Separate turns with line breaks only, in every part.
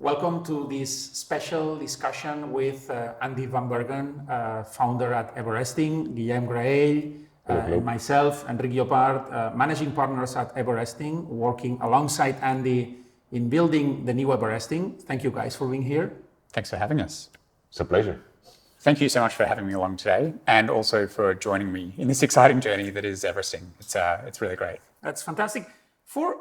Welcome to this special discussion with Andy van Bergen, founder at Everesting, Guillaume Grael, and myself, Enrique Llopart, managing partners at Everesting, working alongside Andy in building the new Everesting. Thank you guys for being here.
Thanks for having us.
It's a pleasure.
Thank you so much for having me along today, and also for joining me in this exciting journey that is Everesting. It's really great.
That's fantastic. For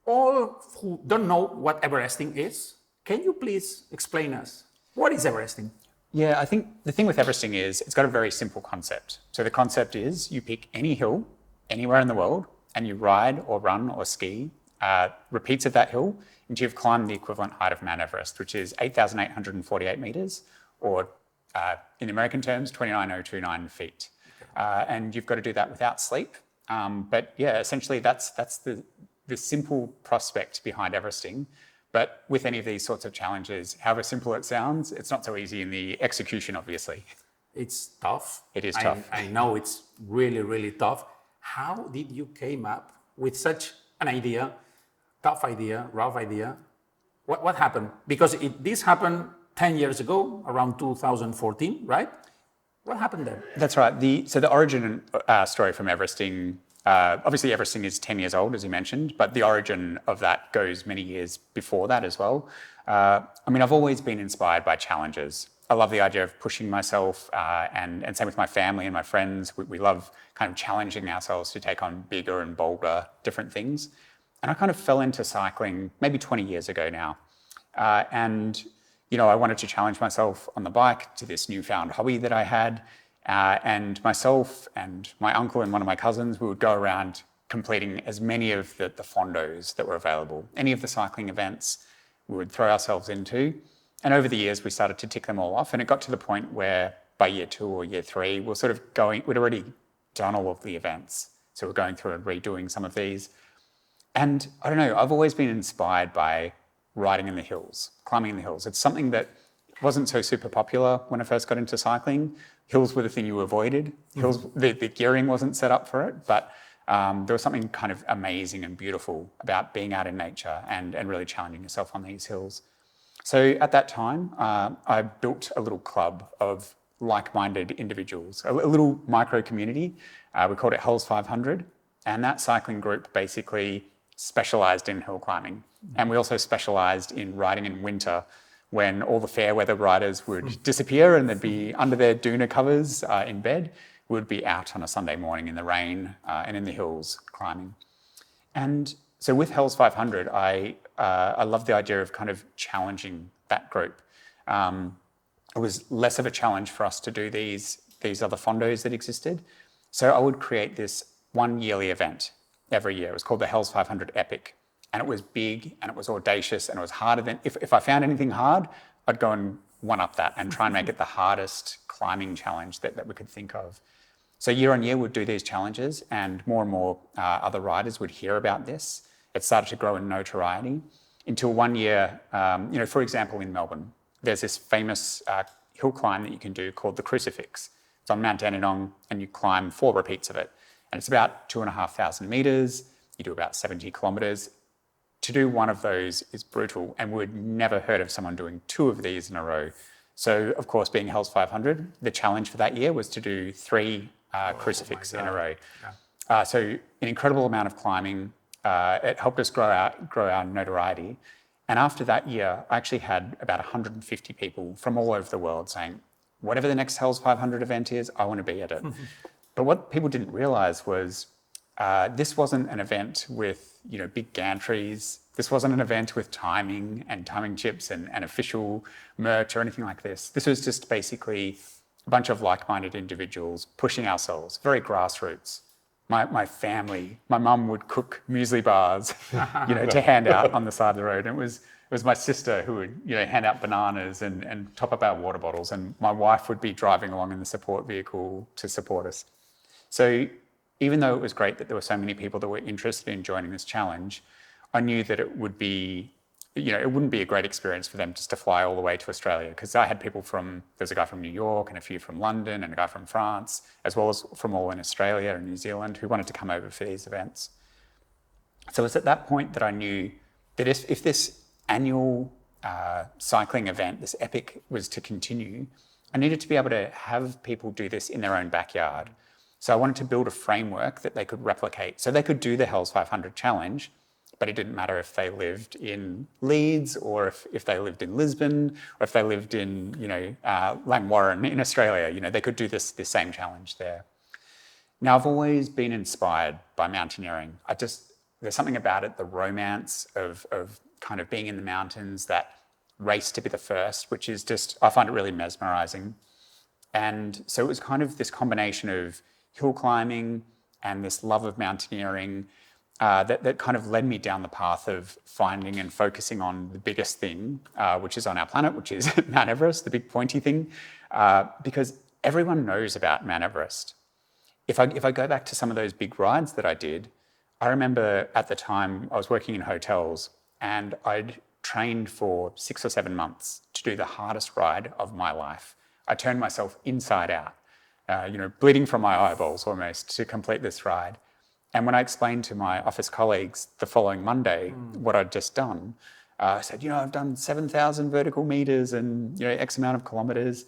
all who don't know what Everesting is, can you please explain us what is Everesting?
Yeah, I think the thing with Everesting is it's got a very simple concept. So the concept is you pick any hill anywhere in the world and you ride or run or ski repeats of that hill until you've climbed the equivalent height of Mount Everest, which is 8,848 meters, or in American terms, 29,029 feet. And you've got to do that without sleep. But yeah, essentially that's the simple prospect behind Everesting. But with any of these sorts of challenges, however simple it sounds, it's not so easy in the execution, obviously.
It's tough.
It is tough.
I know it's really, really tough. How did you came up with such an idea, tough idea, rough idea? What happened? Because this happened 10 years ago, around 2014, right? What happened there?
That's right. So the origin story from Everesting, obviously Everesting is 10 years old, as you mentioned, but the origin of that goes many years before that as well. I've always been inspired by challenges. I love the idea of pushing myself, and same with my family and my friends. We love kind of challenging ourselves to take on bigger and bolder different things. And I kind of fell into cycling maybe 20 years ago now. I wanted to challenge myself on the bike to this newfound hobby that I had. And myself and my uncle and one of my cousins, we would go around completing as many of the fondos that were available. Any of the cycling events we would throw ourselves into. And over the years, we started to tick them all off. And it got to the point where by year 2 or year 3, we're sort of we'd already done all of the events. So we're going through and redoing some of these. And I don't know, I've always been inspired by riding in the hills, climbing in the hills. It's something that wasn't so super popular when I first got into cycling. Hills were the thing you avoided. Hills, the gearing wasn't set up for it, but there was something kind of amazing and beautiful about being out in nature and really challenging yourself on these hills. So at that time, I built a little club of like-minded individuals, a little micro community. We called it Hells 500, and that cycling group basically specialized in hill climbing. And we also specialized in riding in winter, when all the fair weather riders would disappear and they'd be under their doona covers in bed. We'd be out on a Sunday morning in the rain and in the hills climbing. And so with Hells 500, I love the idea of kind of challenging that group. It was less of a challenge for us to do these other fondos that existed. So I would create this one yearly event every year. It was called the Hells 500 Epic. And it was big and it was audacious and it was harder than, if I found anything hard, I'd go and one up that and try and make it the hardest climbing challenge that we could think of. So year on year, we'd do these challenges and more other riders would hear about this. It started to grow in notoriety until one year, for example, in Melbourne, there's this famous hill climb that you can do called the Crucifix. It's on Mount Dandenong and you climb 4 repeats of it. And it's about 2,500 meters. You do about 70 kilometers. To do one of those is brutal, and we'd never heard of someone doing 2 of these in a row. So, of course, being Hells 500, the challenge for that year was to do 3 Crucifix in a row. Yeah. So an incredible amount of climbing. It helped us grow our notoriety. And after that year, I actually had about 150 people from all over the world saying, whatever the next Hells 500 event is, I want to be at it. But what people didn't realize was this wasn't an event with big gantries. This wasn't an event with timing and timing chips and official merch or anything like this. This was just basically a bunch of like-minded individuals pushing ourselves, very grassroots. My family, my mum would cook muesli bars, to hand out on the side of the road. And it was my sister who would, hand out bananas and top up our water bottles. And my wife would be driving along in the support vehicle to support us. So even though it was great that there were so many people that were interested in joining this challenge, I knew that it wouldn't be a great experience for them just to fly all the way to Australia, because I had people there's a guy from New York and a few from London and a guy from France, as well as from all in Australia and New Zealand who wanted to come over for these events. So it was at that point that I knew that if this annual cycling event, this epic, was to continue, I needed to be able to have people do this in their own backyard. So I wanted to build a framework that they could replicate. So they could do the Hells 500 challenge, but it didn't matter if they lived in Leeds or if they lived in Lisbon or if they lived in, Langwarrin in Australia. They could do this same challenge there. Now, I've always been inspired by mountaineering. There's something about it, the romance of kind of being in the mountains, that race to be the first, which is just, I find it really mesmerizing. And so it was kind of this combination of hill climbing and this love of mountaineering that kind of led me down the path of finding and focusing on the biggest thing, which is on our planet, which is Mount Everest, the big pointy thing, because everyone knows about Mount Everest. If I go back to some of those big rides that I did, I remember at the time I was working in hotels and I'd trained for 6 or 7 months to do the hardest ride of my life. I turned myself inside out, bleeding from my eyeballs almost, to complete this ride. And when I explained to my office colleagues the following Monday what I'd just done, I said, I've done 7,000 vertical meters and, X amount of kilometers.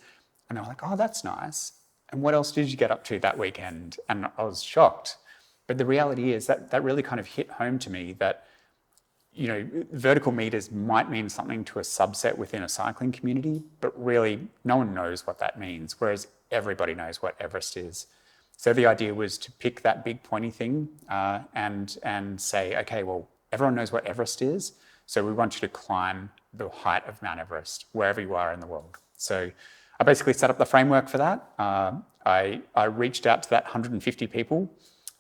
And they were like, oh, that's nice. And what else did you get up to that weekend? And I was shocked. But the reality is that really kind of hit home to me that, vertical meters might mean something to a subset within a cycling community, but really no one knows what that means, whereas everybody knows what Everest is. So the idea was to pick that big pointy thing and say, okay, well, everyone knows what Everest is, so we want you to climb the height of Mount Everest, wherever you are in the world. So I basically set up the framework for that. I reached out to that 150 people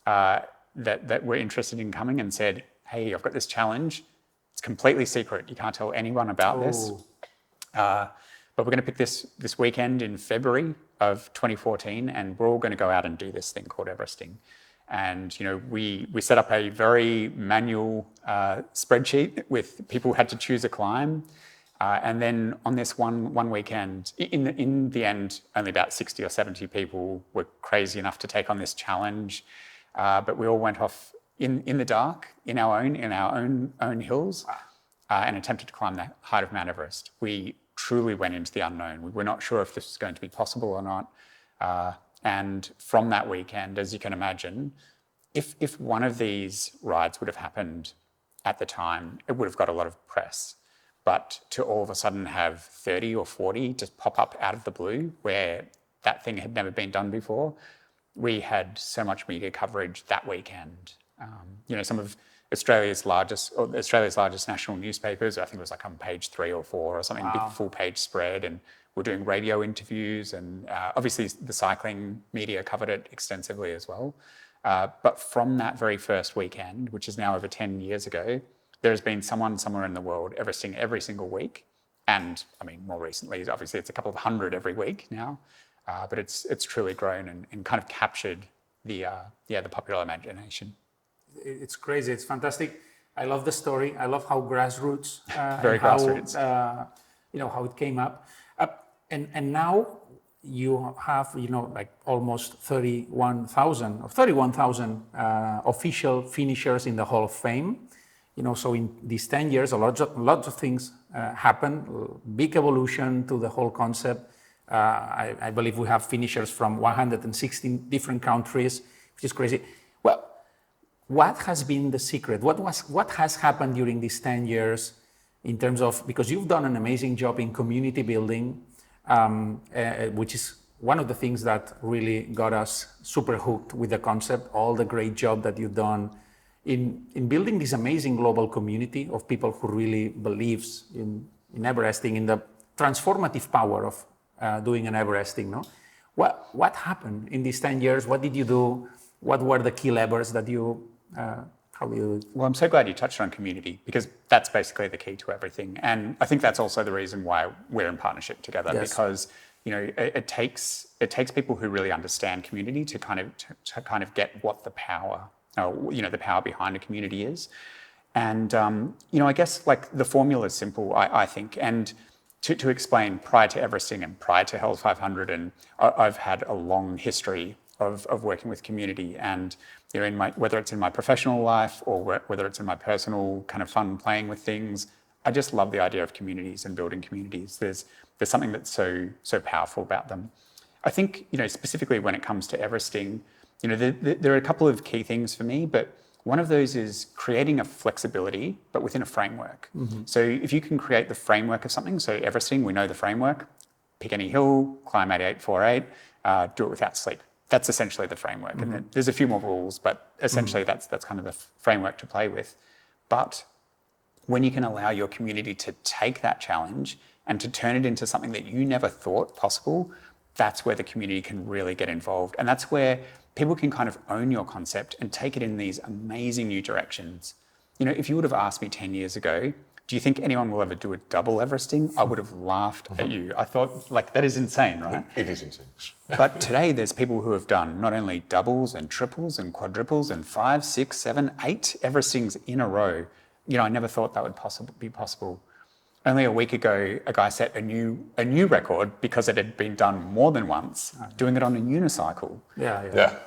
that were interested in coming and said, hey, I've got this challenge. It's completely secret. You can't tell anyone about this. But we're going to pick this weekend in February of 2014, and we're all going to go out and do this thing called Everesting. And we set up a very manual spreadsheet with people who had to choose a climb. And then on this one weekend, in the end, only about 60 or 70 people were crazy enough to take on this challenge. But we all went off in the dark, in our own hills, and attempted to climb the height of Mount Everest. We truly went into the unknown. We were not sure if this was going to be possible or not. And from that weekend, as you can imagine, if one of these rides would have happened at the time, it would have got a lot of press. But to all of a sudden have 30 or 40 just pop up out of the blue, where that thing had never been done before, we had so much media coverage that weekend. Some of Australia's largest national newspapers, I think it was like on page 3 or 4 or something, big full page spread, and we're doing radio interviews, and obviously the cycling media covered it extensively as well. But from that very first weekend, which is now over 10 years ago, there's been someone somewhere in the world Everesting every single week. And I mean, more recently, obviously it's a couple of hundred every week now, but it's truly grown and kind of captured the popular imagination.
It's crazy. It's fantastic. I love the story. I love how grassroots,
Very grassroots.
How it came up. And now you have, like almost 31,000 official finishers in the Hall of Fame. So in these 10 years, lots of things happened. Big evolution to the whole concept. I believe we have finishers from 116 different countries, which is crazy. Well, what has been the secret? What has happened during these 10 years in terms of, because you've done an amazing job in community building, which is one of the things that really got us super hooked with the concept, all the great job that you've done in building this amazing global community of people who really believes in Everesting, in the transformative power of doing an Everesting. No? What happened in these 10 years? What did you do? What were the key levers that you, how you...
Well, I'm so glad you touched on community, because that's basically the key to everything. And I think that's also the reason why we're in partnership together, yes. Because it takes people who really understand community to kind of get what the power, the power behind a community is. And, I guess like the formula is simple, I think. And to explain, prior to Everesting and prior to Hells 500, and I've had a long history of working with community, and whether it's in my professional life or whether it's in my personal kind of fun playing with things, I just love the idea of communities and building communities. There's something that's so powerful about them. I think, specifically when it comes to Everesting, there are a couple of key things for me, but one of those is creating a flexibility, but within a framework. So if you can create the framework of something, so Everesting, we know the framework, pick any hill, climb 8848, do it without sleep. That's essentially the framework. And there's a few more rules, but essentially that's kind of the framework to play with. But when you can allow your community to take that challenge and to turn it into something that you never thought possible, that's where the community can really get involved. And that's where people can kind of own your concept and take it in these amazing new directions. If you would have asked me 10 years ago, do you think anyone will ever do a double Everesting? I would have laughed at you. I thought, that is insane, right?
It is insane.
But today there's people who have done not only doubles and triples and quadruples and 5, 6, 7, 8 Everestings in a row. I never thought that would be possible. Only a week ago, a guy set a new record because it had been done more than once, doing it on a unicycle.
Yeah.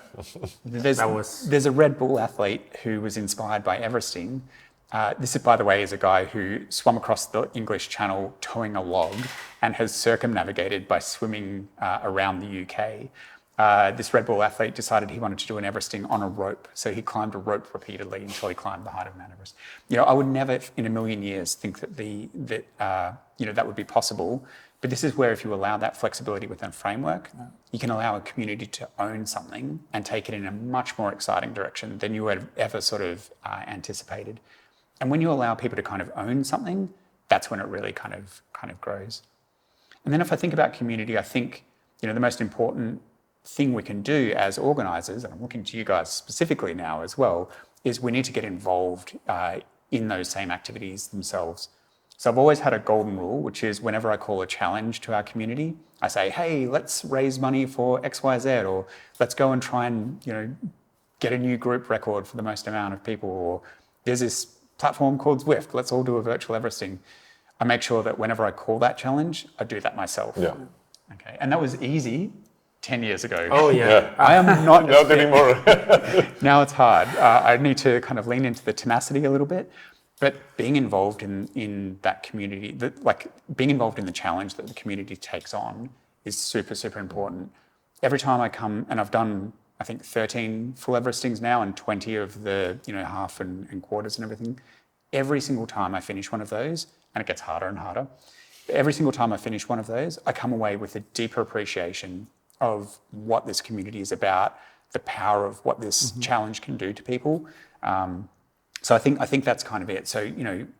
There's a Red Bull athlete who was inspired by Everesting. This, by the way, is a guy who swam across the English Channel towing a log and has circumnavigated by swimming around the UK. This Red Bull athlete decided he wanted to do an Everesting on a rope. So he climbed a rope repeatedly until he climbed the height of Mount Everest. I would never in a million years think that that would be possible. But this is where if you allow that flexibility within a framework, you can allow a community to own something and take it in a much more exciting direction than you had ever sort of anticipated. And when you allow people to kind of own something, that's when it really kind of grows. And then if I think about community, I think, the most important thing we can do as organisers, and I'm looking to you guys specifically now as well, is we need to get involved in those same activities themselves. So I've always had a golden rule, which is whenever I call a challenge to our community, I say, hey, let's raise money for XYZ, or let's go and try and, get a new group record for the most amount of people, or there's this platform called Zwift, let's all do a virtual Everesting. I make sure that whenever I call that challenge, I do that myself.
Yeah.
Okay. And that was easy 10 years ago.
Oh, yeah.
I am not
anymore.
Now it's hard. I need to kind of lean into the tenacity a little bit, but being involved in that community, being involved in the challenge that the community takes on is super, super important. Every time I come, and I've done, I think 13 full Everestings now and 20 of the, half and quarters and everything. Every single time I finish one of those, and it gets harder and harder, every single time I finish one of those, I come away with a deeper appreciation of what this community is about, the power of what this challenge can do to people. So I think that's kind of it. So,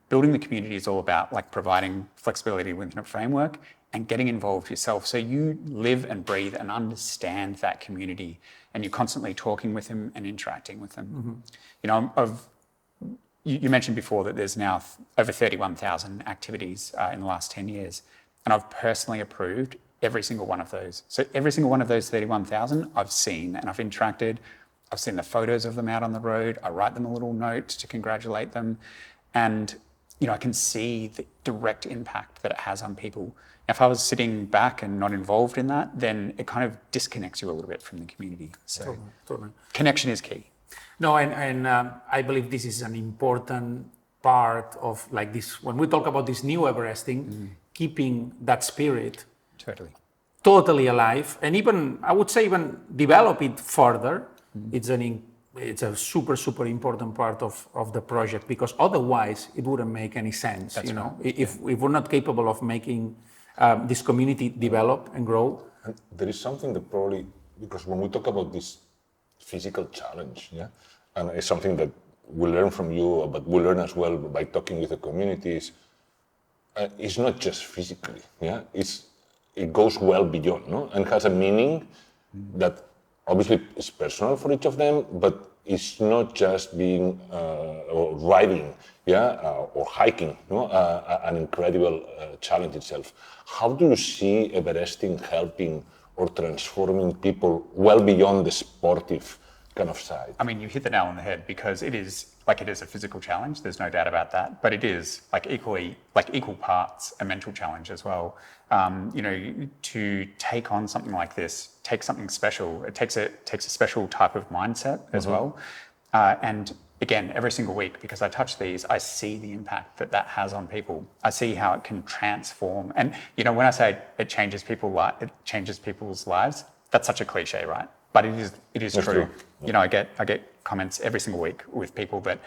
building the community is all about providing flexibility within a framework and getting involved yourself. So you live and breathe and understand that community, and you're constantly talking with them and interacting with them. You mentioned before that there's now over 31,000 activities in the last 10 years, and I've personally approved every single one of those. So every single one of those 31,000 I've seen and I've interacted. I've seen the photos of them out on the road. I write them a little note to congratulate them. And, I can see the direct impact that it has on people. If I was sitting back and not involved in that, then it kind of disconnects you a little bit from the community. So
Totally.
Connection is key.
No, and I believe this is an important part of this, when we talk about this new Everesting, keeping that spirit totally alive, and even, I would say, even develop it further. It's a super, super important part of the project, because otherwise it wouldn't make any sense.
That's right.
If we're not capable of making this community develop and grow.
And there is something that probably, because when we talk about this physical challenge, and it's something that we learn from you, but we learn as well by talking with the communities. It's not just physically, it goes well beyond, and has a meaning that obviously is personal for each of them, but it's not just being or riding, or hiking, an incredible challenge itself. How do you see Everesting helping or transforming people well beyond the sportive kind of side?
I mean, you hit the nail on the head, because it is a physical challenge. There's no doubt about that, but it is equal parts a mental challenge as well. To take on something like this takes something special. It takes a special type of mindset as well. And again, every single week, because I touch these, I see the impact that that has on people. I see how it can transform. And, you know, when I say it changes people's lives, that's such a cliche, right? But it is true.
Yeah.
You know, I get comments every single week with people that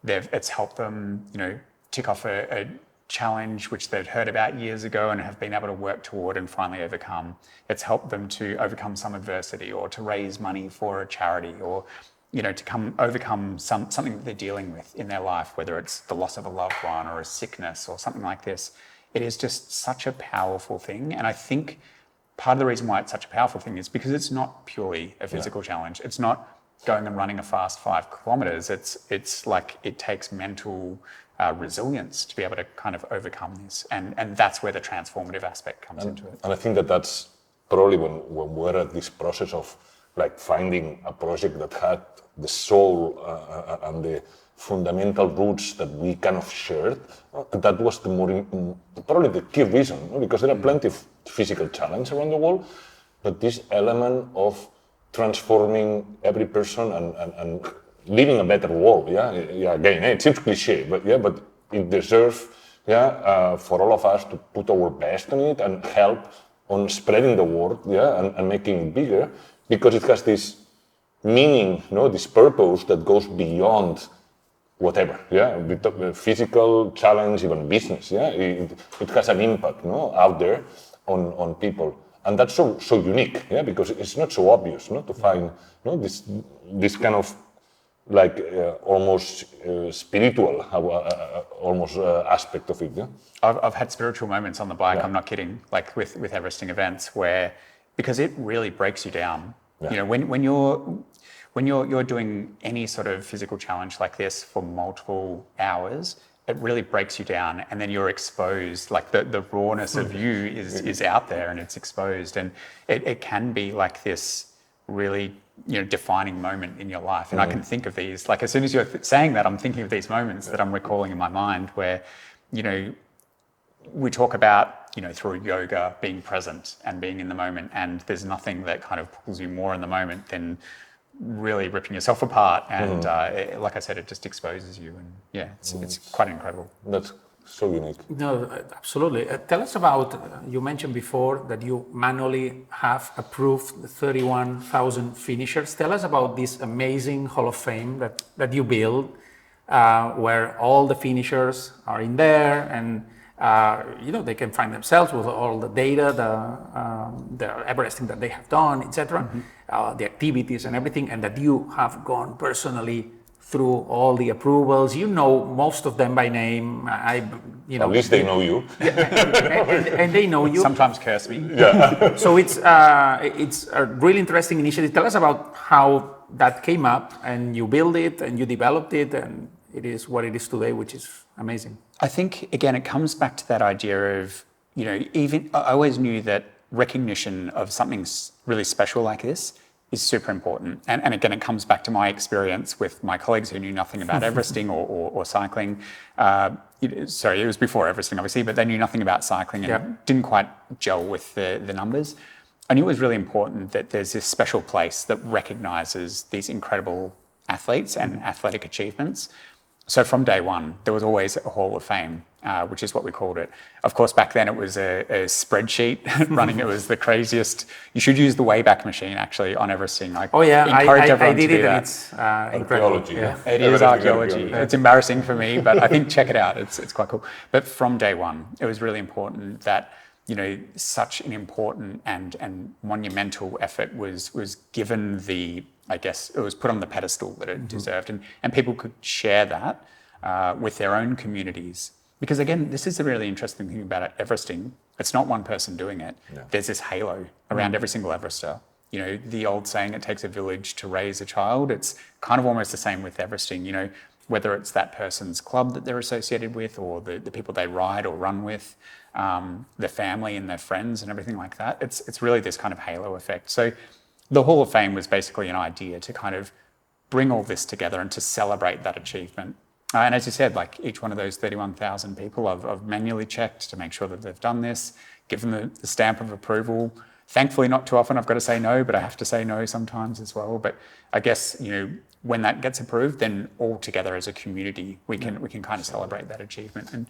it's helped them, you know, tick off a challenge which they'd heard about years ago and have been able to work toward and finally overcome. It's helped them to overcome some adversity or to raise money for a charity or, you know, to overcome something that they're dealing with in their life, whether it's the loss of a loved one or a sickness or something like this. It is just such a powerful thing. And I think part of the reason why it's such a powerful thing is because it's not purely a physical challenge. It's not going and running a fast 5 kilometers. It's like it takes mental resilience to be able to kind of overcome this. And that's where the transformative aspect comes into it.
And I think that's probably when we're at this process of like finding a project that had the soul and the fundamental roots that we kind of shared, that was probably the key reason, because there are plenty of physical challenges around the world, but this element of transforming every person and living a better world, again, it seems cliche, but it deserves, for all of us to put our best on it and help on spreading the word, and making it bigger, because it has this meaning, this purpose that goes beyond whatever, the physical challenge, even business, it has an impact, out there on people, and that's so unique, because it's not so obvious, to find, this kind of like almost spiritual, almost aspect of it. Yeah?
I've had spiritual moments on the bike. I'm not kidding. Like with Everesting events, where because it really breaks you down. You know, when you're doing any sort of physical challenge like this for multiple hours, it really breaks you down, and then you're exposed. Like the rawness of you is out there, and it's exposed, and it can be like this really, defining moment in your life. And I can think of these, like as soon as you're saying that, I'm thinking of these moments that I'm recalling in my mind where, we talk about, through yoga, being present and being in the moment. And there's nothing that kind of pulls you more in the moment than really ripping yourself apart. And like I said, it just exposes you. And it's quite incredible.
That's so unique.
No, absolutely. Tell us about, you mentioned before that you manually have approved 31,000 finishers. Tell us about this amazing Hall of Fame that you built, where all the finishers are in there and they can find themselves with all the data, the Everesting that they have done, etc., the activities and everything, and that you have gone personally through all the approvals. You know most of them by name. At
least they know you.
And they know you.
Sometimes curse me.
Yeah. So it's a really interesting initiative. Tell us about how that came up, and you built it, and you developed it, and it is what it is today, which is amazing.
I think, again, it comes back to that idea of, even I always knew that recognition of something really special like this is super important. And again, it comes back to my experience with my colleagues who knew nothing about Everesting or cycling. Sorry, it was before Everesting, obviously, but they knew nothing about cycling and didn't quite gel with the numbers. I knew it was really important that there's this special place that recognises these incredible athletes and athletic achievements. So from day one, there was always a Hall of Fame, which is what we called it. Of course, back then it was a spreadsheet running. It was the craziest. You should use the Wayback Machine, actually, on Everesting. I
did it, and it's incredible.
It is archaeology. It's embarrassing for me, but I think check it out. It's quite cool. But from day one, it was really important that such an important and monumental effort was given it was put on the pedestal that it deserved, and people could share that with their own communities. Because again, this is a really interesting thing about Everesting. It's not one person doing it. Yeah. There's this halo around every single Everester. The old saying, it takes a village to raise a child. It's kind of almost the same with Everesting, whether it's that person's club that they're associated with, or the people they ride or run with, their family and their friends and everything like that. It's really this kind of halo effect. So the Hall of Fame was basically an idea to kind of bring all this together and to celebrate that achievement. And as you said, like each one of those 31,000 people, I've manually checked to make sure that they've done this, given the stamp of approval. Thankfully, not too often I've got to say no, but I have to say no sometimes as well. But I guess, when that gets approved, then all together as a community, we can kind of celebrate that achievement. And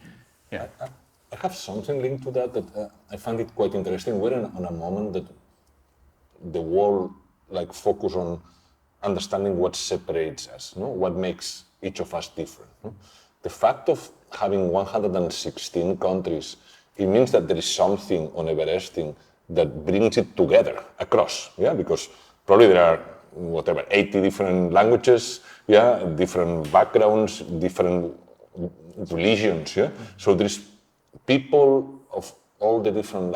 yeah.
I have something linked to that I find it quite interesting. We're on a moment that the world focus on understanding what separates us, no? What makes each of us different. No? The fact of having 116 countries, it means that there is something on Everesting that brings it together across, yeah? Because probably there are, 80 different languages, yeah? Different backgrounds, different religions, yeah? So there's people of all the different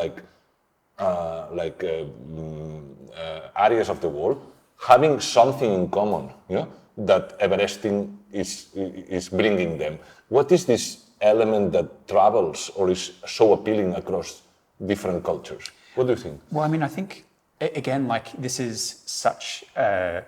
areas of the world having something in common, yeah? That Everesting is bringing them. What is this element that travels or is so appealing across different cultures? What do you think?
Well, I mean, I think, again, this is such a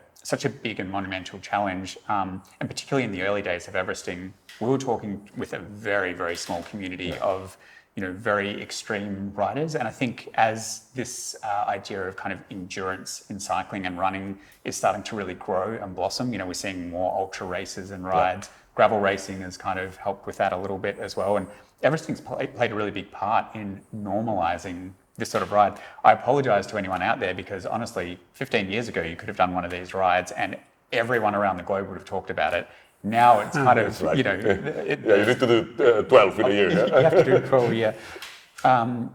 big and monumental challenge, and particularly in the early days of Everesting, we were talking with a very, very small community of very extreme riders. And I think as this idea of kind of endurance in cycling and running is starting to really grow and blossom, we're seeing more ultra races and rides. Gravel racing has kind of helped with that a little bit as well. And Everesting's played a really big part in normalizing this sort of ride. I apologize to anyone out there because honestly, 15 years ago, you could have done one of these rides and everyone around the globe would have talked about it. Now it's kind of,
you need to do 12 in a year.
You have to do 12,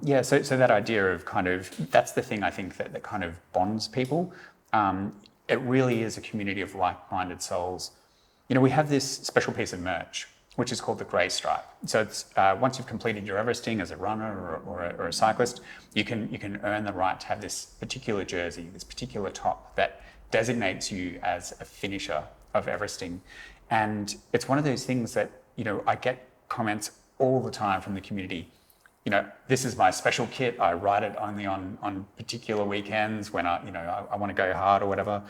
yeah. So that idea of kind of, that's the thing I think that kind of bonds people. It really is a community of like-minded souls. We have this special piece of merch, which is called the Grey Stripe. So it's once you've completed your Everesting as a runner or a cyclist, you can earn the right to have this particular jersey, this particular top that designates you as a finisher of Everesting. And it's one of those things that, I get comments all the time from the community. This is my special kit. I ride it only on particular weekends when I want to go hard or whatever.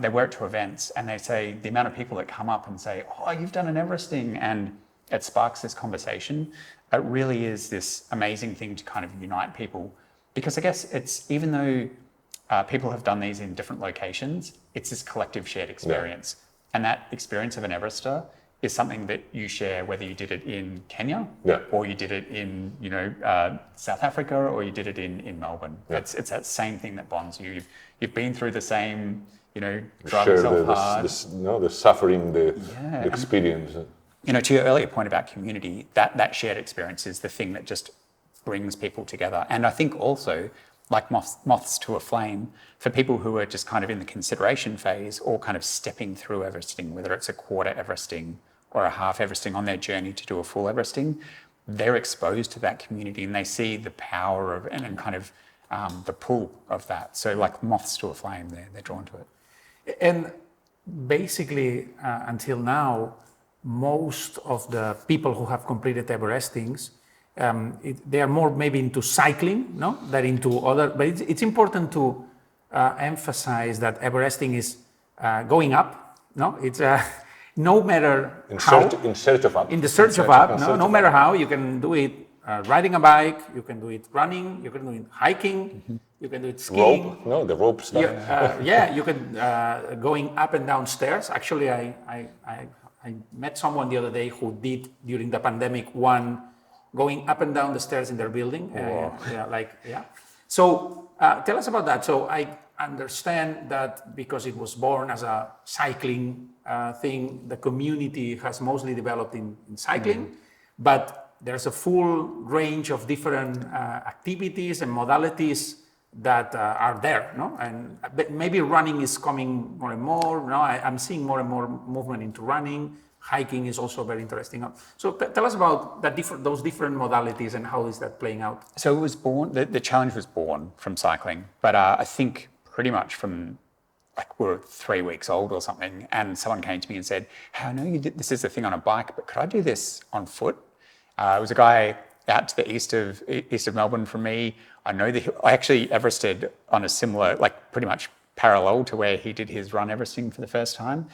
They wear it to events and they say the amount of people that come up and say, oh, you've done an Everesting, and it sparks this conversation. It really is this amazing thing to kind of unite people, because I guess it's, even though people have done these in different locations, it's this collective shared experience. Yeah. And that experience of an Everester is something that you share, whether you did it in Kenya or you did it in, South Africa, or you did it in Melbourne. Yeah. It's that same thing that bonds you. You've been through the same, drive yourself hard.
The suffering, the experience.
To your earlier point about community, that shared experience is the thing that just brings people together. And I think also, like moths to a flame, for people who are just kind of in the consideration phase or kind of stepping through Everesting, whether it's a quarter Everesting or a half Everesting on their journey to do a full Everesting, they're exposed to that community and they see the power of and kind of the pull of that. So like moths to a flame, they're drawn to it.
And basically, until now, most of the people who have completed Everestings, they are more maybe into cycling, no, than into other. But it's important to emphasize that Everesting is going up. No, it's no matter how.
In search of up.
In the search of up. No matter how, you can do it riding a bike. You can do it running. You can do it hiking. Mm-hmm. You can do it skiing.
Rope? No, the rope stuff.
You can going up and down stairs. Actually, I met someone the other day who did during the pandemic one. Going up and down the stairs in their building. So tell us about that. So I understand that because it was born as a cycling thing, the community has mostly developed in cycling, but there's a full range of different activities and modalities that are there, no? And maybe running is coming more and more. No, I'm seeing more and more movement into running. Hiking is also very interesting. So tell us about those different modalities and how is that playing out?
So it was born, the challenge was born from cycling, but I think pretty much from we were 3 weeks old or something, and someone came to me and said, hey, I know you did this is the thing on a bike, but could I do this on foot? It was a guy out to the east of Melbourne from me. I actually Everested on a similar, pretty much parallel to where he did his run Everesting for the first time.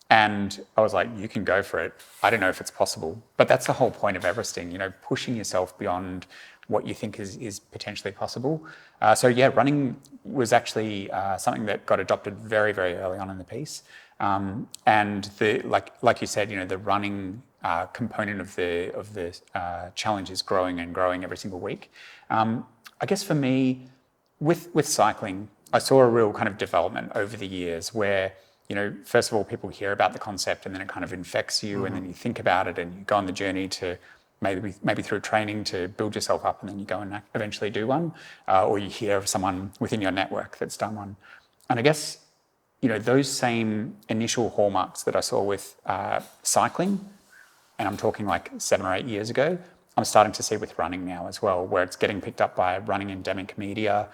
And I was like, you can go for it. I don't know if it's possible. But that's the whole point of Everesting, pushing yourself beyond what you think is potentially possible. So yeah, running was actually something that got adopted very, very early on in the piece. And like you said, the running component of the challenge is growing and growing every single week. I guess for me, with cycling, I saw a real kind of development over the years where, first of all, people hear about the concept and then it kind of infects you, and then you think about it and you go on the journey to maybe through training to build yourself up, and then you go and eventually do one, or you hear of someone within your network that's done one. And I guess, those same initial hallmarks that I saw with cycling, and I'm talking like 7 or 8 years ago, I'm starting to see with running now as well, where it's getting picked up by running endemic media.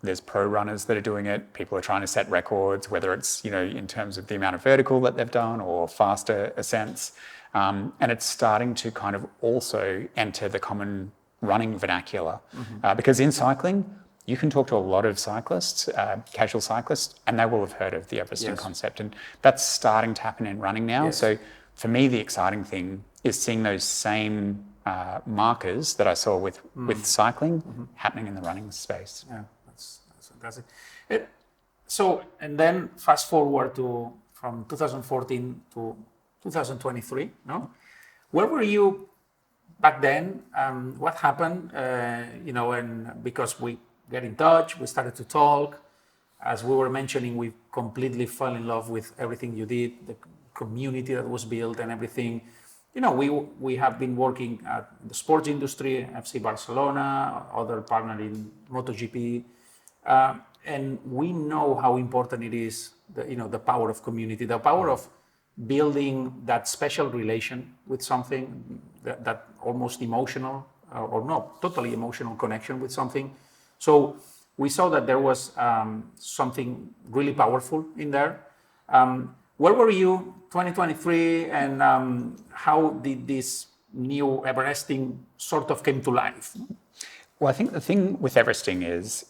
There's pro runners that are doing it. People are trying to set records, whether it's, in terms of the amount of vertical that they've done or faster ascents. And it's starting to kind of also enter the common running vernacular. Because in cycling, you can talk to a lot of cyclists, casual cyclists, and they will have heard of the Everesting concept. And that's starting to happen in running now. So for me, the exciting thing is seeing those same markers that I saw with cycling happening in the running space.
Yeah, that's fantastic. So, and then fast forward to from 2014 to 2023, no? Where were you back then? What happened? And because we get in touch, we started to talk. As we were mentioning, we completely fell in love with everything you did, the community that was built and everything. We have been working at the sports industry, FC Barcelona, other partner in MotoGP, and we know how important it is, the power of community, the power of building that special relation with something, that almost emotional, or not totally emotional connection with something. So we saw that there was something really powerful in there. Where were you 2023, and how did this new Everesting sort of came to life?
Well, I think the thing with Everesting is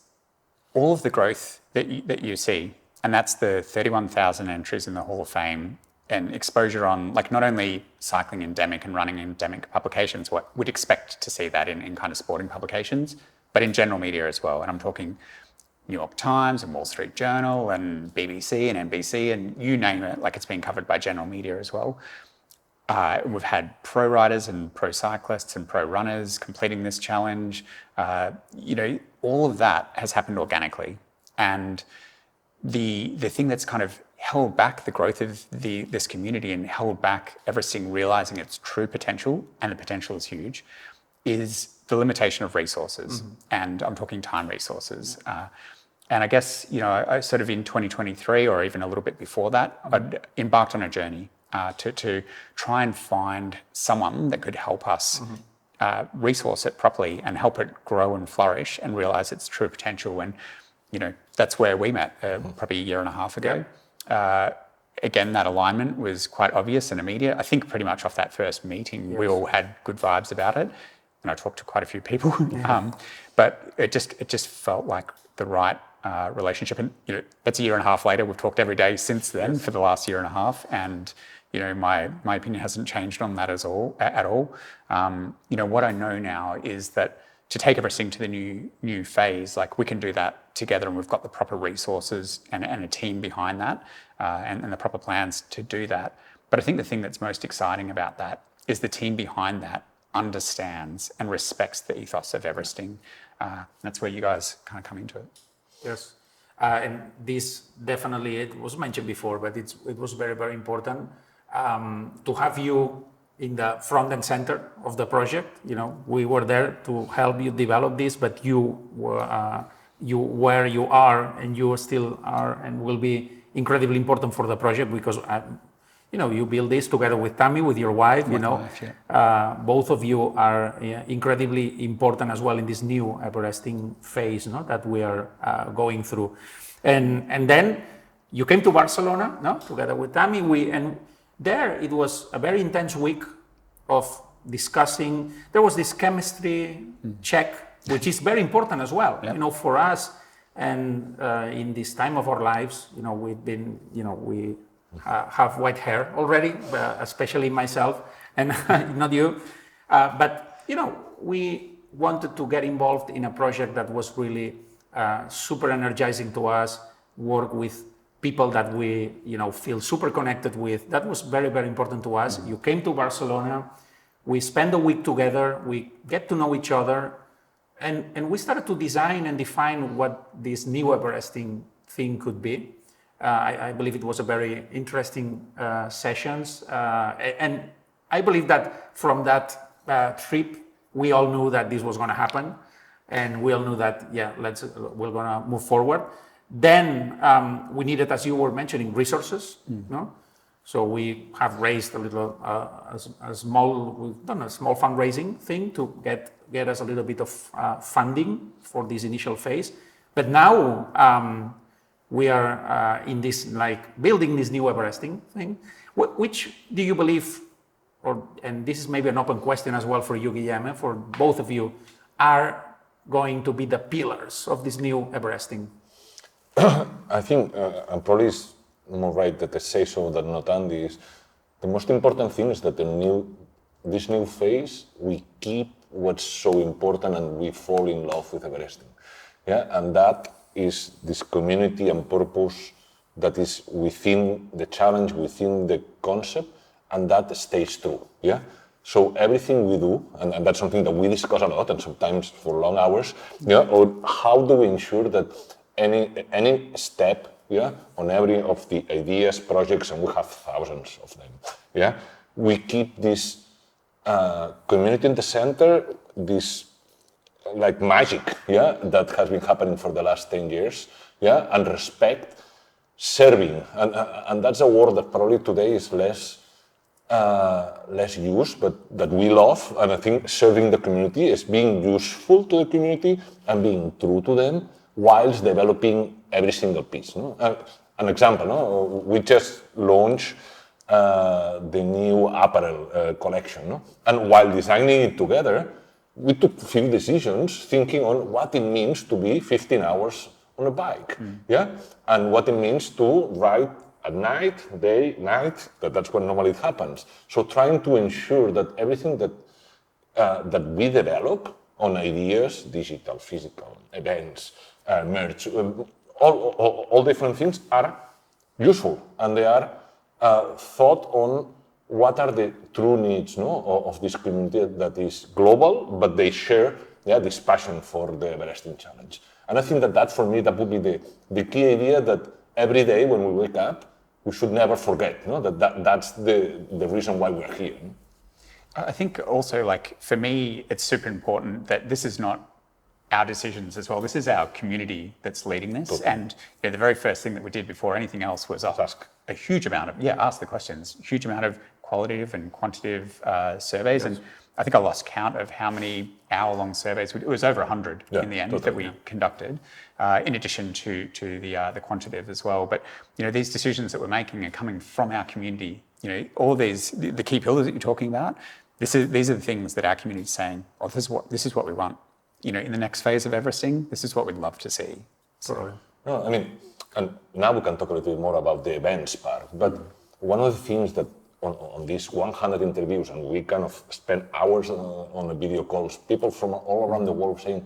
all of the growth that you see, and that's the 31,000 entries in the Hall of Fame and exposure on like not only cycling endemic and running endemic publications, what we'd expect to see that in kind of sporting publications, but in general media as well. And I'm talking New York Times and Wall Street Journal and BBC and NBC and you name it, like it's been covered by general media as well. We've had pro riders and pro cyclists and pro runners completing this challenge. All of that has happened organically. And the thing that's kind of held back the growth of this community and held back Everesting realizing its true potential, and the potential is huge, is the limitation of resources. And I'm talking time resources. And I guess, I sort of in 2023 or even a little bit before that, I'd embarked on a journey to try and find someone that could help us resource it properly and help it grow and flourish and realize its true potential. And, that's where we met probably a year and a half ago. Again, that alignment was quite obvious and immediate. I think pretty much off that first meeting, we all had good vibes about it. And I talked to quite a few people, but it just felt like the right relationship. And that's a year and a half later. We've talked every day since then for the last year and a half, and my opinion hasn't changed on that at all. What I know now is that to take Everesting to the new phase, like we can do that together, and we've got the proper resources and a team behind that, and the proper plans to do that. But I think the thing that's most exciting about that is the team behind that understands and respects the ethos of Everesting. That's where you guys kind of come into it.
Yes, and this definitely, it was mentioned before, but it was very, very important to have you in the front and center of the project. We were there to help you develop this, but you were where you are, and you still are, and will be incredibly important for the project because you build this together with Tammy, with your wife. Both of you are incredibly important as well in this new Everesting phase, that we are going through. And then you came to Barcelona, together with Tammy. And there it was a very intense week of discussing. There was this chemistry check, which is very important as well, for us. And in this time of our lives, we've been, we have white hair already, especially myself, and not you. But we wanted to get involved in a project that was really super energizing to us, work with people that we feel super connected with. That was very, very important to us. You came to Barcelona, we spent a week together, we get to know each other, and we started to design and define what this new Everesting thing could be. I believe it was a very interesting sessions, and I believe that from that trip, we all knew that this was going to happen, and we all knew that we're going to move forward. Then we needed, as you were mentioning, resources. So we have raised a little, we've done a small fundraising thing to get us a little bit of funding for this initial phase. But now we are in this, building this new Everesting thing. Which do you believe, and this is maybe an open question as well for you, Guillem, for both of you, are going to be the pillars of this new Everesting?
I think, and probably it's more right that I say so than not Andy, is the most important thing is that this new phase, we keep what's so important and we fall in love with Everesting. And that is this community and purpose that is within the challenge, within the concept, and that stays true. So everything we do, and that's something that we discuss a lot and sometimes for long hours, or how do we ensure that any step on every of the ideas, projects, and we have thousands of them, we keep this community in the center, this magic that has been happening for the last 10 years, and respect, serving, and that's a word that probably today is less used, but that we love, and I think serving the community is being useful to the community and being true to them whilst developing every single piece. An example, we just launched the new apparel collection, and while designing it together, we took a few decisions thinking on what it means to be 15 hours on a bike, and what it means to ride at night, day, night, that's when normally it happens. So trying to ensure that everything that we develop on ideas, digital, physical, events, merch, all different things are useful, and they are thought on what are the true needs of this community that is global, but they share this passion for the Everesting challenge. And I think that for me, that would be the key idea that every day when we wake up, we should never forget that's the reason why we're here.
I think also, for me, it's super important that this is not our decisions as well. This is our community that's leading this. Totally. And the very first thing that we did before anything else was ask a huge amount of, ask the questions, huge amount of qualitative and quantitative surveys. Yes. And I think I lost count of how many hour-long surveys. It was over 100 in the end that we conducted, in addition to the quantitative as well. But these decisions that we're making are coming from our community. All these, the key pillars that you're talking about, these are the things that our community is saying, this is what we want. In the next phase of Everesting, this is what we'd love to see. So.
No, I mean, and now we can talk a little bit more about the events part, but one of the things that on these 100 interviews, and we kind of spend hours on the video calls, people from all around the world saying,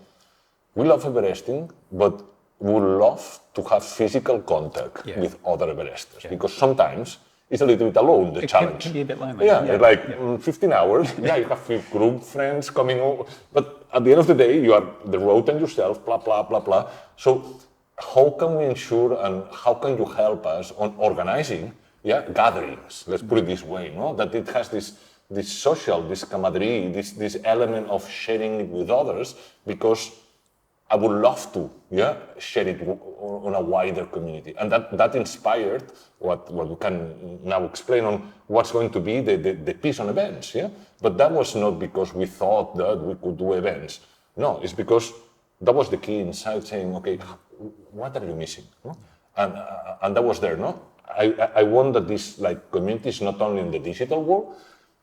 we love Everesting, but we love to have physical contact with other Everesters, because sometimes it's a little bit alone, the challenge.
It can be a bit lonely.
15 hours, you have few group friends coming over, but at the end of the day, you are the road and yourself, blah, blah, blah, blah. So how can we ensure and how can you help us on organizing gatherings, let's put it this way, that it has this social, this camaraderie, this element of sharing it with others, because I would love to share it on a wider community. And that inspired what we can now explain on what's going to be the piece on events. But that was not because we thought that we could do events. No, it's because that was the key inside saying, okay, what are you missing? And that was there, I want that this community is not only in the digital world,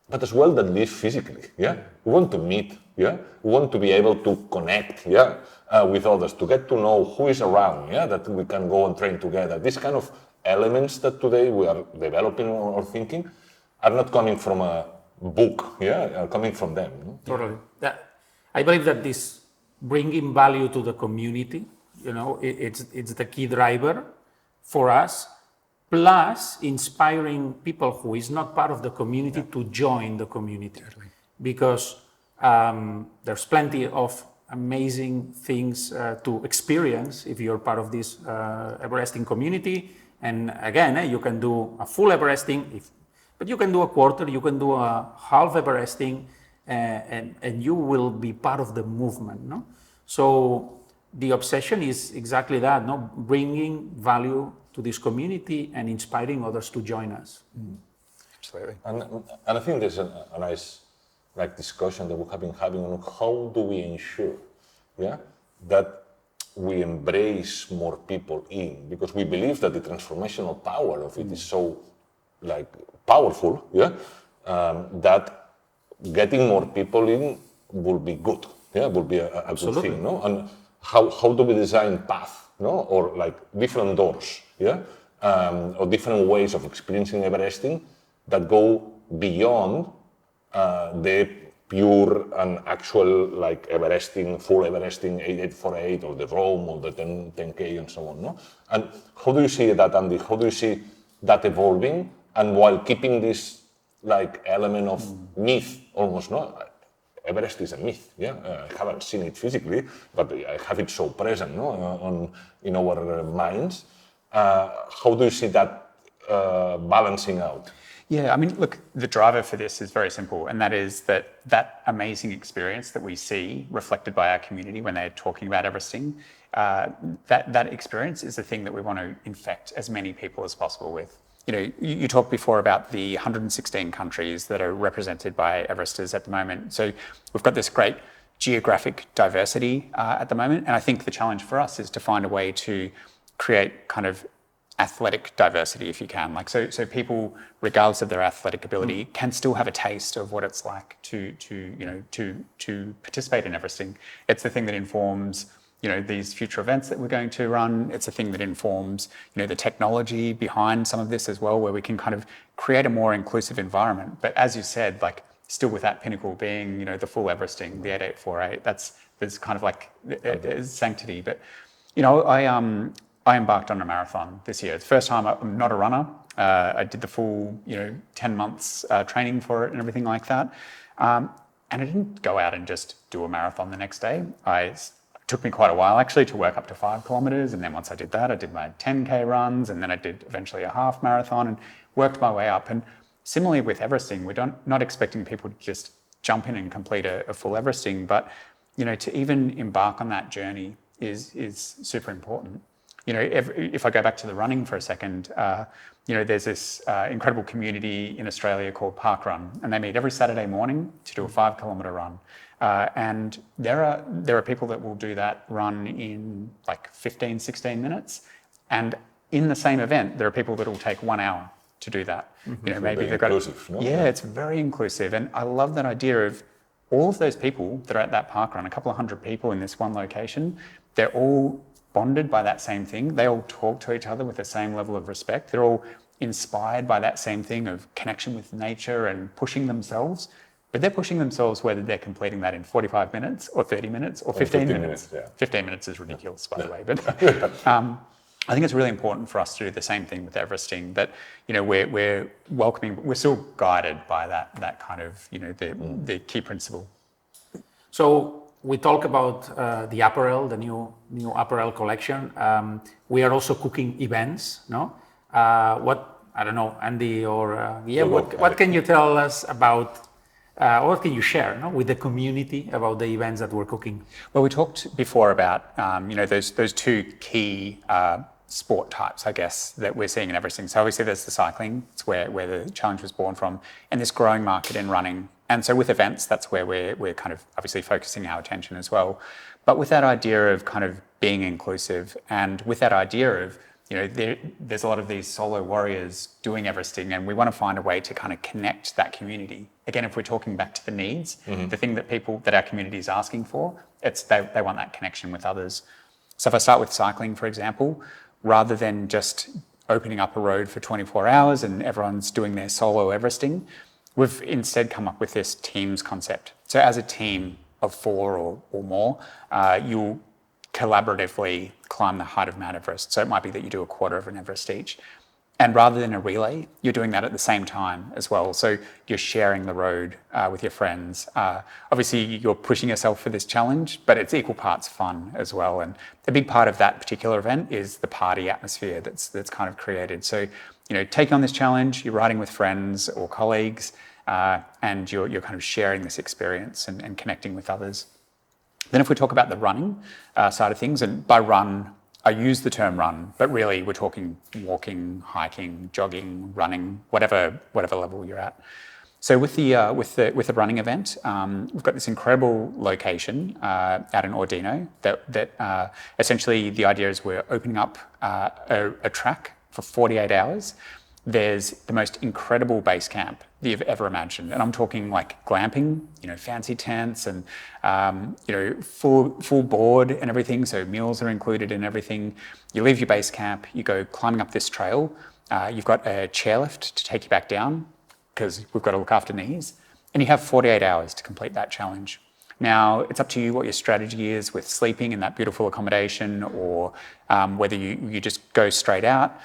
but as well that live physically. We want to meet. We want to be able to connect. With others, to get to know who is around. That we can go and train together. This kind of elements that today we are developing or thinking are not coming from a book, are coming from them. No?
Totally. I believe that this bringing value to the community, it's the key driver for us, plus inspiring people who is not part of the community to join the community. Totally. Because there's plenty of amazing things to experience if you're part of this Everesting community. And again, you can do a full Everesting, but you can do a quarter, you can do a half Everesting, and you will be part of the movement. No? So the obsession is exactly that, no? Bringing value to this community and inspiring others to join us.
Absolutely. And I think there's a nice discussion that we have been having on how do we ensure that we embrace more people in, because we believe that the transformational power of it is so powerful, that getting more people in will be good, will be a good thing, no? And how do we design path, no? Or different doors, or different ways of experiencing Everesting that go beyond the pure and actual Everesting, full Everesting 8848 or the Rome or the 10K and so on, no? And how do you see that, Andy? How do you see that evolving, and while keeping this element of myth almost, no? Everest is a myth, I haven't seen it physically, but I have it so present, no? In our minds. How do you see that balancing out?
Yeah, I mean, look, the driver for this is very simple, and that is that amazing experience that we see reflected by our community when they're talking about Everesting, that experience is the thing that we want to infect as many people as possible with. You talked before about the 116 countries that are represented by Everesters at the moment. So we've got this great geographic diversity at the moment, and I think the challenge for us is to find a way to create kind of athletic diversity, if you can. So people, regardless of their athletic ability, can still have a taste of what it's like to participate in Everesting. It's the thing that informs, these future events that we're going to run. It's the thing that informs, the technology behind some of this as well, where we can kind of create a more inclusive environment. But as you said, still with that pinnacle being, the full Everesting, the 8848, there's kind of sanctity. But, I embarked on a marathon this year. It's the first time. I'm not a runner. I did the full, 10 months training for it and everything like that. And I didn't go out and just do a marathon the next day. It took me quite a while actually to work up to 5 kilometers. And then once I did that, I did my 10K runs, and then I did eventually a half marathon and worked my way up. And similarly with Everesting, we're not expecting people to just jump in and complete a full Everesting, but, to even embark on that journey is super important. If I go back to the running for a second, there's this incredible community in Australia called Park Run, and they meet every Saturday morning to do a 5-kilometer run. And there are people that will do that run in 15, 16 minutes. And in the same event, there are people that will take 1 hour to do that. Maybe they've got inclusive, no? Yeah, it's very inclusive. And I love that idea of all of those people that are at that park run, a couple of hundred people in this one location, they're all bonded by that same thing. They all talk to each other with the same level of respect. They're all inspired by that same thing of connection with nature and pushing themselves. But they're pushing themselves whether they're completing that in 45 minutes or 30 minutes or 15 minutes. 15 minutes is ridiculous, by the way. But I think it's really important for us to do the same thing with Everesting, that, we're welcoming, we're still guided by that kind of, the key principle.
So we talk about the apparel, the new apparel collection. We are also cooking events, no? I don't know, Andy or Guillermo, what can you tell us about, what can you share, no, with the community about the events that we're cooking?
Well, we talked before about, those two key sport types, I guess, that we're seeing in Everesting. So obviously there's the cycling, it's where the challenge was born from, and this growing market in running. And so with events, that's where we're kind of obviously focusing our attention as well. But with that idea of kind of being inclusive, and with that idea of, there's a lot of these solo warriors doing Everesting, and we want to find a way to kind of connect that community. Again, if we're talking back to the needs, the thing that our community is asking for, it's they want that connection with others. So if I start with cycling, for example, rather than just opening up a road for 24 hours and everyone's doing their solo Everesting. We've instead come up with this teams concept. So as a team of 4 or more, you'll collaboratively climb the height of Mount Everest. So it might be that you do a quarter of an Everest each. And rather than a relay, you're doing that at the same time as well. So you're sharing the road with your friends. Obviously, you're pushing yourself for this challenge, but it's equal parts fun as well. And a big part of that particular event is the party atmosphere that's kind of created. So, taking on this challenge, you're riding with friends or colleagues, and you're kind of sharing this experience and connecting with others. Then if we talk about the running side of things, and by run, I use the term run, but really we're talking walking, hiking, jogging, running, whatever level you're at. So with the running event, we've got this incredible location out in Ordino that essentially the idea is we're opening up a track for 48 hours. There's the most incredible base camp that you've ever imagined. And I'm talking like glamping, fancy tents and, full board and everything. So meals are included in everything. You leave your base camp, you go climbing up this trail. You've got a chairlift to take you back down because we've got to look after knees. And you have 48 hours to complete that challenge. Now, it's up to you what your strategy is with sleeping in that beautiful accommodation or whether you just go straight out.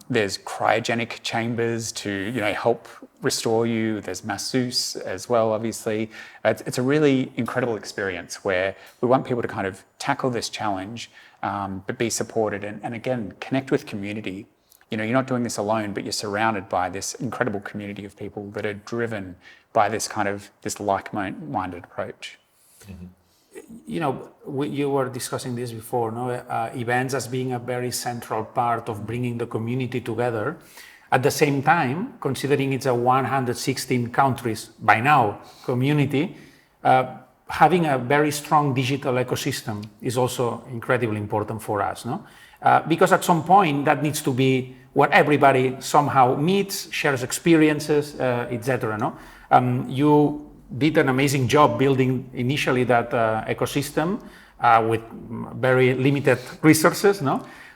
There's cryogenic chambers to help restore you. There's masseuse as well, obviously. It's a really incredible experience where we want people to kind of tackle this challenge, but be supported and again, connect with community. You're not doing this alone, but you're surrounded by this incredible community of people that are driven by this like-minded approach.
Mm-hmm. You were discussing this before, events as being a very central part of bringing the community together. At the same time, considering it's a 116 countries by now community, having a very strong digital ecosystem is also incredibly important for us, because at some point that needs to be where everybody somehow meets, shares experiences, etc. You did an amazing job building initially that ecosystem with very limited resources.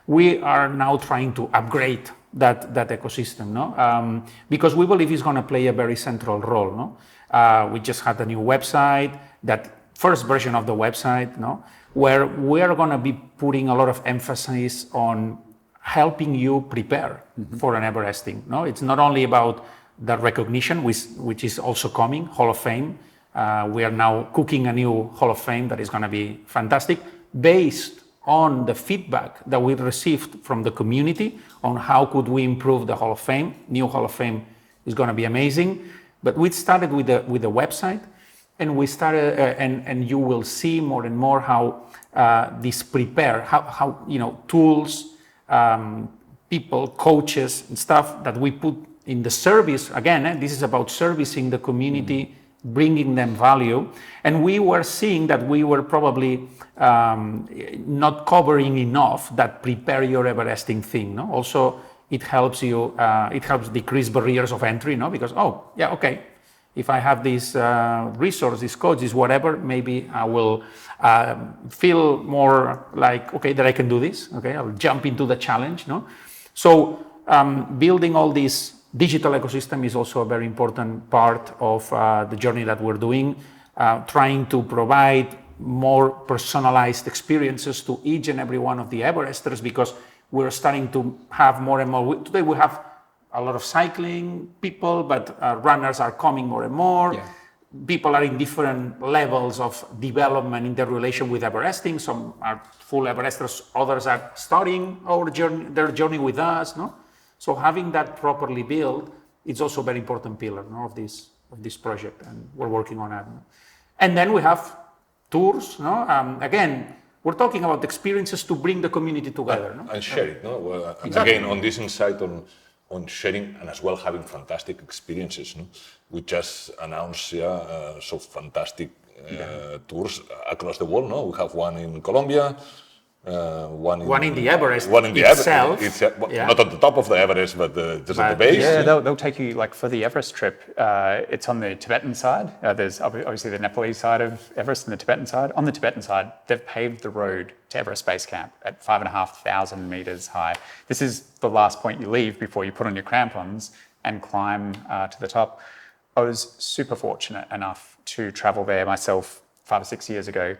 We are now trying to upgrade that ecosystem, because we believe it's going to play a very central role. We just had a new website, that first version of the website, where we are going to be putting a lot of emphasis on helping you prepare for an Everesting. It's not only about the recognition, which is also coming, Hall of Fame. We are now cooking a new Hall of Fame that is going to be fantastic, based on the feedback that we received from the community on how could we improve the Hall of Fame. New Hall of Fame is going to be amazing. But we started with the website, and we started, and you will see more and more how this prepare, how tools, people, coaches, and stuff that we put in the service. Again, this is about servicing the community, bringing them value. And we were seeing that we were probably not covering enough that prepare your Everesting thing. Also, it helps you, it helps decrease barriers of entry, because, if I have this resource, this coach, this whatever, maybe I will feel more like, that I can do this. I'll jump into the challenge. So building all this digital ecosystem is also a very important part of the journey that we're doing, trying to provide more personalized experiences to each and every one of the Everesters, because we're starting to have more and more. Today we have a lot of cycling people, but runners are coming more and more. Yeah. People are in different levels of development in their relation with Everesting. Some are full Everesters, others are starting their journey with us. So having that properly built, it's also a very important pillar of this project, and we're working on that. And then we have tours. Again, we're talking about experiences to bring the community together.
And share it. Well,
exactly.
Again, on this insight on sharing and as well having fantastic experiences. We just announced so fantastic tours across the world. We have one in Colombia,
One in the Everest
one in the
itself.
Everest. Not at the top of the Everest, but just at the base.
Yeah, they'll take you, like for the Everest trip, it's on the Tibetan side. There's obviously the Nepalese side of Everest and the Tibetan side. On the Tibetan side, they've paved the road to Everest Base Camp at 5,500 meters high. This is the last point you leave before you put on your crampons and climb to the top. I was super fortunate enough to travel there myself 5 or 6 years ago.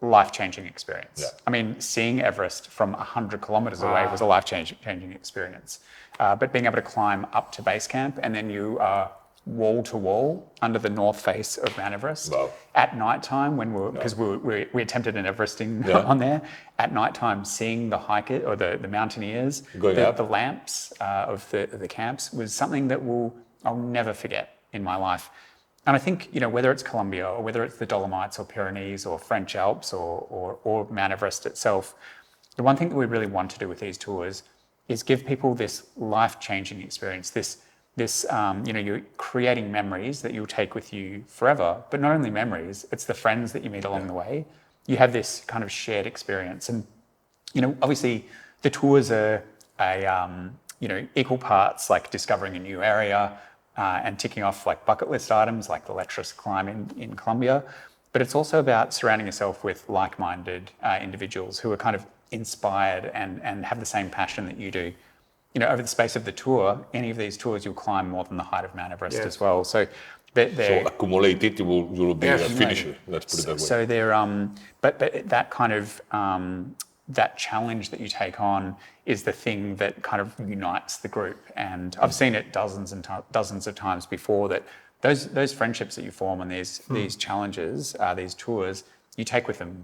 Life-changing experience.
Yeah.
I mean, seeing Everest from 100 kilometers away was a life-changing experience. But being able to climb up to base camp and then you are wall to wall under the north face of Mount Everest at nighttime because we attempted an Everesting on there. At nighttime, seeing the hikers or the mountaineers, the lamps of the camps was something that I'll never forget in my life. And I think, whether it's Colombia or whether it's the Dolomites or Pyrenees or French Alps or Mount Everest itself, the one thing that we really want to do with these tours is give people this life-changing experience, this you're creating memories that you'll take with you forever, but not only memories, it's the friends that you meet along the way. You have this kind of shared experience. And, obviously the tours are equal parts like discovering a new area, and ticking off like bucket list items like the lecherous climb in Colombia. But it's also about surrounding yourself with like-minded individuals who are kind of inspired and have the same passion that you do. Over the space of the tour, any of these tours, you'll climb more than the height of Mount Everest as well. So
accumulated, you will be a finisher. Let's put it that way.
So they're, but that kind of, that challenge that you take on is the thing that kind of unites the group. And I've seen it dozens and dozens of times before that those friendships that you form on these challenges, these tours, you take with them.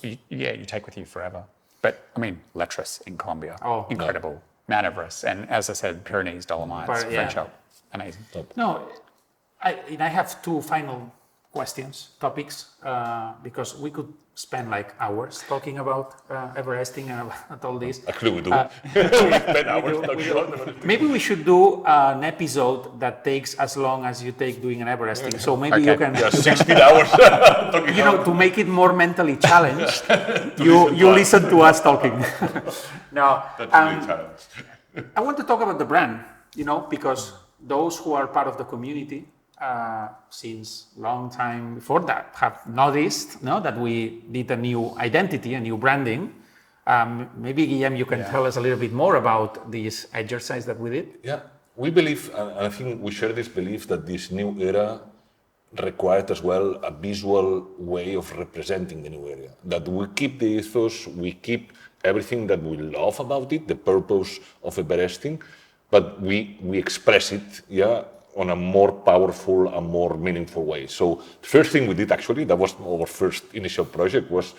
You take with you forever. But I mean, lecherous in Colombia, incredible. Mount Everest, and as I said, Pyrenees, Dolomites, French Alps, amazing.
No, I have two final topics, because we could spend like hours talking about Everesting and about all this.
Actually, we do. We spend hours talking about Everesting.
Maybe we should do an episode that takes as long as you take doing an Everesting. So maybe you can,
16 hours.
To make it more mentally challenged, you listen to us talking. No,
That's really challenge.
I want to talk about the brand, because those who are part of the community since long time before that have noticed that we did a new identity, a new branding. Maybe Guillem, you can tell us a little bit more about this exercise that we did.
Yeah, we believe, and I think we share this belief that this new era required as well a visual way of representing the new area. That we keep the ethos, we keep everything that we love about it, the purpose of Everesting, but we express it, on a more powerful and more meaningful way. So the first thing we did actually, that was our first initial project, was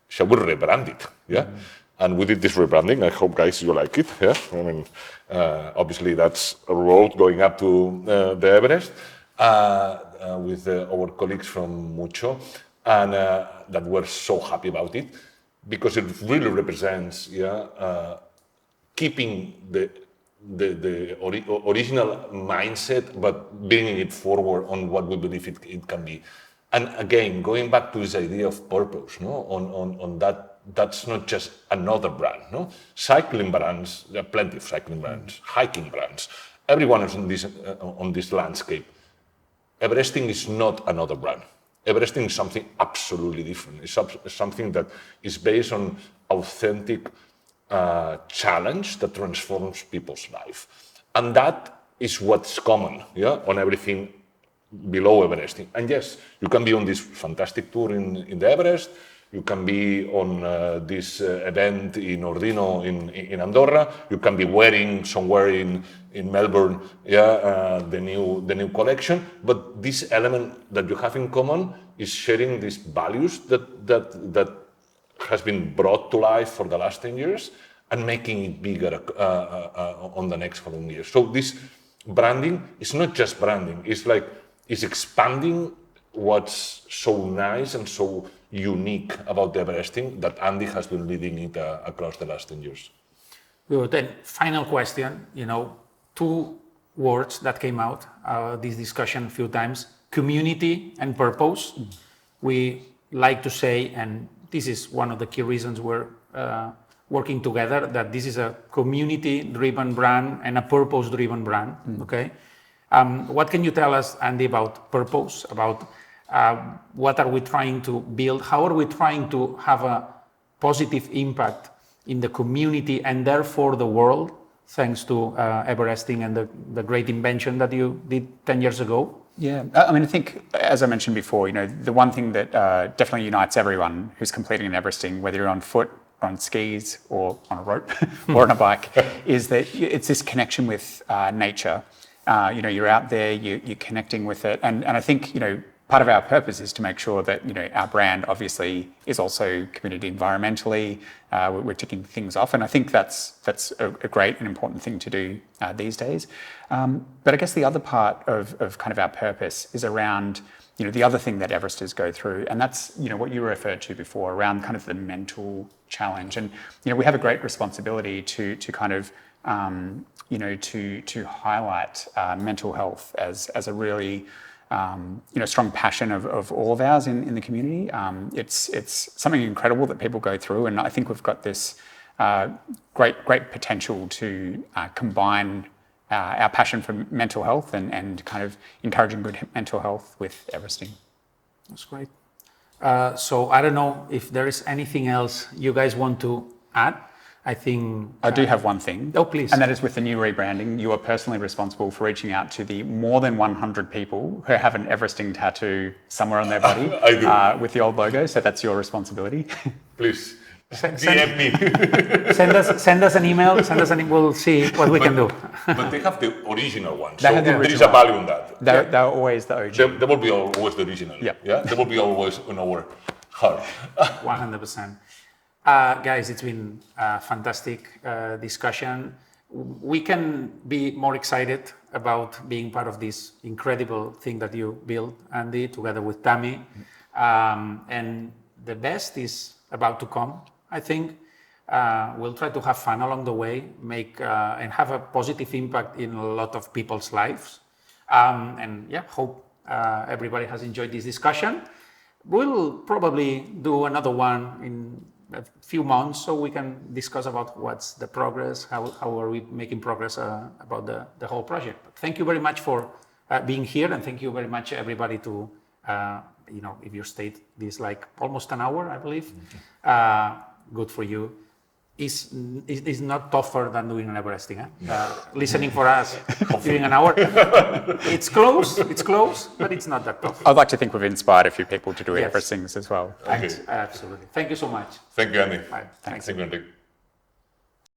shall we rebrand it? And we did this rebranding. I hope guys you like it. I mean, obviously that's a road going up to the Everest with our colleagues from Mucho, and that we're so happy about it because it really represents keeping the original mindset, but bringing it forward on what we believe it can be. And again, going back to this idea of purpose, on that's not just another brand. Cycling brands, there are plenty of cycling brands, hiking brands. Everyone is on this landscape. Everesting is not another brand. Everesting is something absolutely different. It's something that is based on authentic challenge that transforms people's life. And that is what's common, on everything below Everesting. And yes, you can be on this fantastic tour in the Everest, you can be on this event in Ordino in Andorra, you can be wearing somewhere in Melbourne, the new collection, but this element that you have in common is sharing these values that has been brought to life for the last 10 years and making it bigger on the next following years. So this branding is not just branding, it's expanding what's so nice and so unique about the Everesting that Andy has been leading it across the last 10 years.
Good. Then final question, two words that came out this discussion a few times, community and purpose. We like to say, and this is one of the key reasons we're working together, that this is a community-driven brand and a purpose-driven brand, okay? What can you tell us, Andy, about purpose, about what are we trying to build? How are we trying to have a positive impact in the community and therefore the world, thanks to Everesting and the great invention that you did 10 years ago?
Yeah, I mean, I think, as I mentioned before, the one thing that definitely unites everyone who's completing an Everesting, whether you're on foot, on skis, or on a rope, or on a bike, is that it's this connection with nature. You're out there, you're connecting with it, and I think, part of our purpose is to make sure that, our brand obviously is also committed environmentally. We're ticking things off, and I think that's a great and important thing to do these days. But I guess the other part of kind of our purpose is around, the other thing that Everesters go through, and that's, what you referred to before, around kind of the mental challenge. And, we have a great responsibility to kind of, to highlight mental health as a really, strong passion of all of ours in the community. It's something incredible that people go through, and I think we've got this great potential to combine our passion for mental health and kind of encouraging good mental health with Everesting.
That's great. So I don't know if there is anything else you guys want to add. I think...
I do have one thing.
Oh, please.
And that is with the new rebranding, you are personally responsible for reaching out to the more than 100 people who have an Everesting tattoo somewhere on their body with the old logo. So that's your responsibility.
Please, DM me.
Send us an email. We'll see what we can do.
But they have the original one.
They
So
have the
there is
original
a value in that.
They're always the OG.
There will be always the original.
Yeah.
There will be always in our heart.
100%. Guys, it's been a fantastic discussion. We can be more excited about being part of this incredible thing that you built, Andy, together with Tammy. And the best is about to come, I think. We'll try to have fun along the way, and have a positive impact in a lot of people's lives. Hope everybody has enjoyed this discussion. We'll probably do another one in a few months so we can discuss about what's the progress, how are we making progress about the whole project. But thank you very much for being here, and thank you very much everybody to, if you stayed this like almost an hour, I believe, good for you. Is not tougher than doing an Everesting. Listening for us during an hour. It's close, but it's not that tough.
I'd like to think we've inspired a few people to do
Yes.
Everestings as well.
Okay.
Absolutely. Thank you so much.
Thank you, Andy.
Bye. Thanks.
Thank you, Andy.